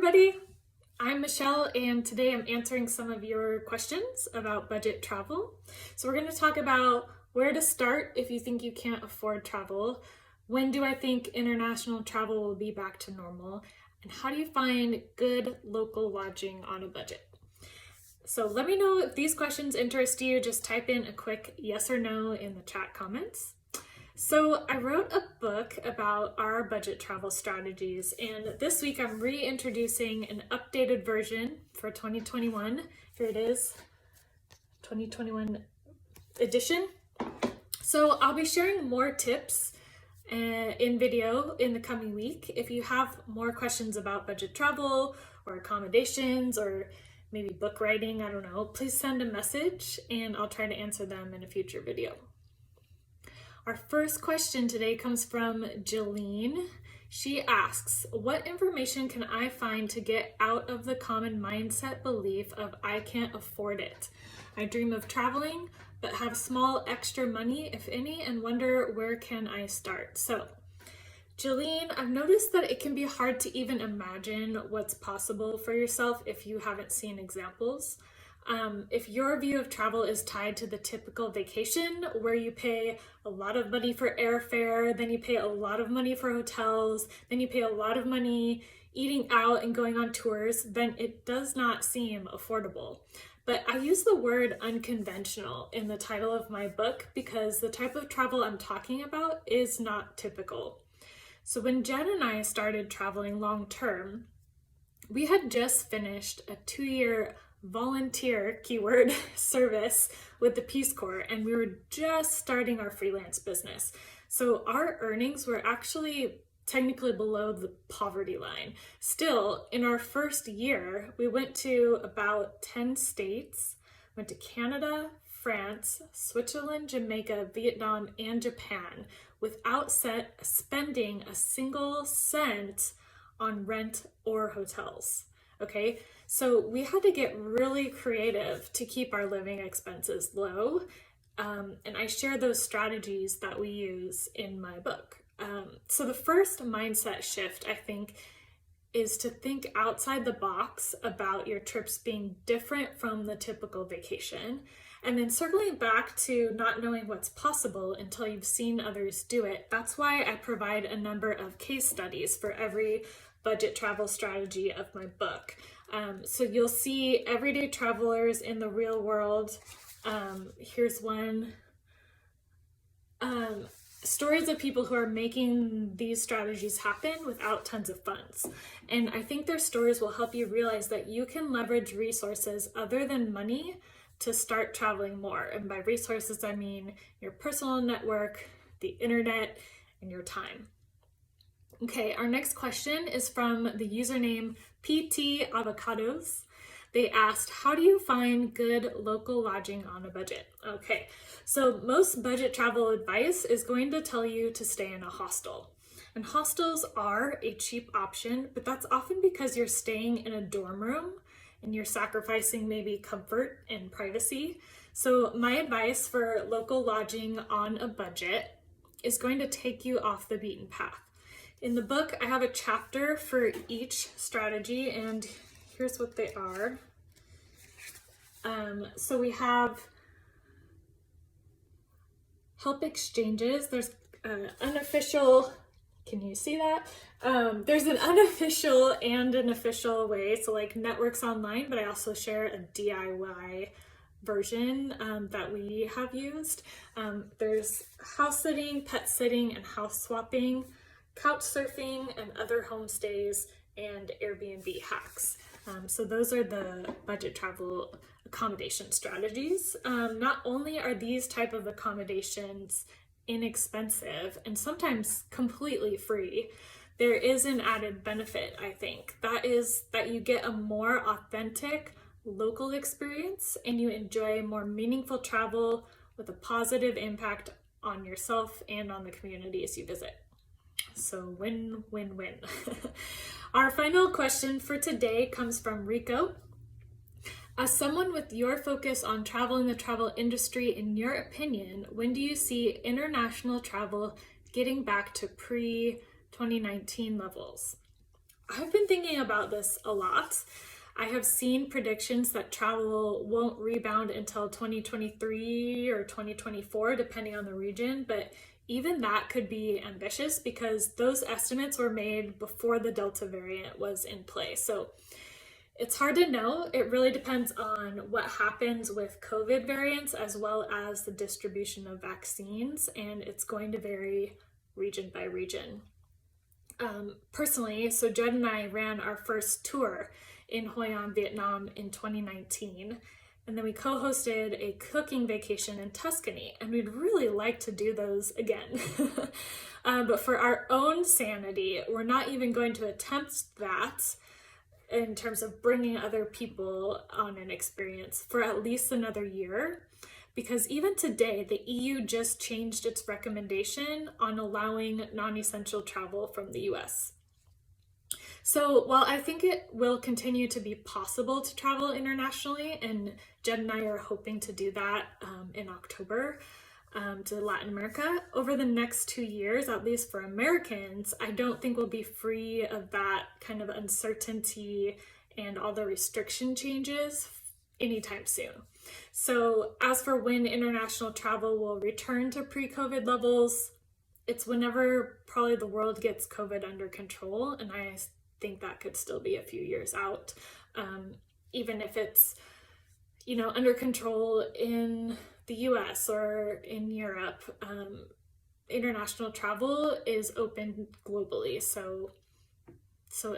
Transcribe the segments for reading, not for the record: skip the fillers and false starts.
everybody, I'm Michelle and today I'm answering some of your questions about budget travel. So we're going to talk about where to start if you think you can't afford travel, when do I think international travel will be back to normal, and how do you find good local lodging on a budget. So let me know if these questions interest you. Just type in a quick yes or no in the chat comments. So I wrote a book about our budget travel strategies, and this week I'm reintroducing an updated version for 2021. Here it is, 2021 edition. So I'll be sharing more tips in video in the coming week. If you have more questions about budget travel or accommodations or maybe book writing, I don't know, please send a message and I'll try to answer them in a future video. Our first question today comes from Jilene. She asks, what information can I find to get out of the common mindset belief of I can't afford it? I dream of traveling, but have small extra money, if any, and wonder where can I start? So, Jilene, I've noticed that it can be hard to even imagine what's possible for yourself if you haven't seen examples. If your view of travel is tied to the typical vacation where you pay a lot of money for airfare, then you pay a lot of money for hotels, then you pay a lot of money eating out and going on tours, then it does not seem affordable. But I use the word unconventional in the title of my book because the type of travel I'm talking about is not typical. So when Jen and I started traveling long term, we had just finished a 2-year volunteer keyword service with the Peace Corps, and we were just starting our freelance business. So our earnings were actually technically below the poverty line. Still, in our first year, we went to about 10 states, went to Canada, France, Switzerland, Jamaica, Vietnam, and Japan without spending a single cent on rent or hotels. Okay, so we had to get really creative to keep our living expenses low. And I share those strategies that we use in my book. So the first mindset shift, I think, is to think outside the box about your trips being different from the typical vacation. And then circling back to not knowing what's possible until you've seen others do it. That's why I provide a number of case studies for every budget travel strategy of my book. So you'll see everyday travelers in the real world. Here's one. Stories of people who are making these strategies happen without tons of funds. And I think their stories will help you realize that you can leverage resources other than money to start traveling more. And by resources, I mean your personal network, the internet, and your time. Okay, our next question is from the username PT Avocados. They asked, how do you find good local lodging on a budget? Okay, so most budget travel advice is going to tell you to stay in a hostel. And hostels are a cheap option, but that's often because you're staying in a dorm room and you're sacrificing maybe comfort and privacy. So my advice for local lodging on a budget is going to take you off the beaten path. In the book, I have a chapter for each strategy, and here's what they are. So we have help exchanges. There's unofficial, can you see that? There's an unofficial and an official way, so like networks online, but I also share a DIY version that we have used. There's house sitting, pet sitting, and house swapping, couch surfing, and other homestays, and Airbnb hacks. So those are the budget travel accommodation strategies. Not only are these type of accommodations inexpensive and sometimes completely free, there is an added benefit, I think. That is that you get a more authentic local experience and you enjoy more meaningful travel with a positive impact on yourself and on the communities you visit. So win, win, win. Our final question for today comes from Rico. As someone with your focus on travel in the travel industry, in your opinion, when do you see international travel getting back to pre-2019 levels? I've been thinking about this a lot. I have seen predictions that travel won't rebound until 2023 or 2024, depending on the region, but even that could be ambitious because those estimates were made before the Delta variant was in play. So it's hard to know. It really depends on what happens with COVID variants as well as the distribution of vaccines, and it's going to vary region by region. Personally, so Jed and I ran our first tour in Hoi An, Vietnam in 2019. And then we co-hosted a cooking vacation in Tuscany, and we'd really like to do those again. But for our own sanity, we're not even going to attempt that in terms of bringing other people on an experience for at least another year. Because even today, the EU just changed its recommendation on allowing non-essential travel from the US. So while I think it will continue to be possible to travel internationally, and Jed and I are hoping to do that in October to Latin America, over the next 2 years, at least for Americans, I don't think we'll be free of that kind of uncertainty and all the restriction changes anytime soon. So as for when international travel will return to pre-COVID levels, it's whenever probably the world gets COVID under control, and I think that could still be a few years out, even if it's, under control in the US or in Europe. International travel is open globally, so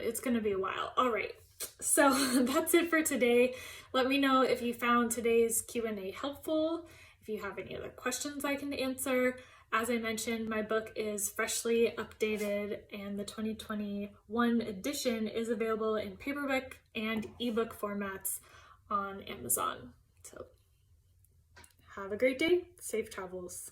it's going to be a while. All right, so that's it for today. Let me know if you found today's Q&A helpful, if you have any other questions I can answer. As I mentioned, my book is freshly updated, and the 2021 edition is available in paperback and ebook formats on Amazon. So have a great day. Safe travels.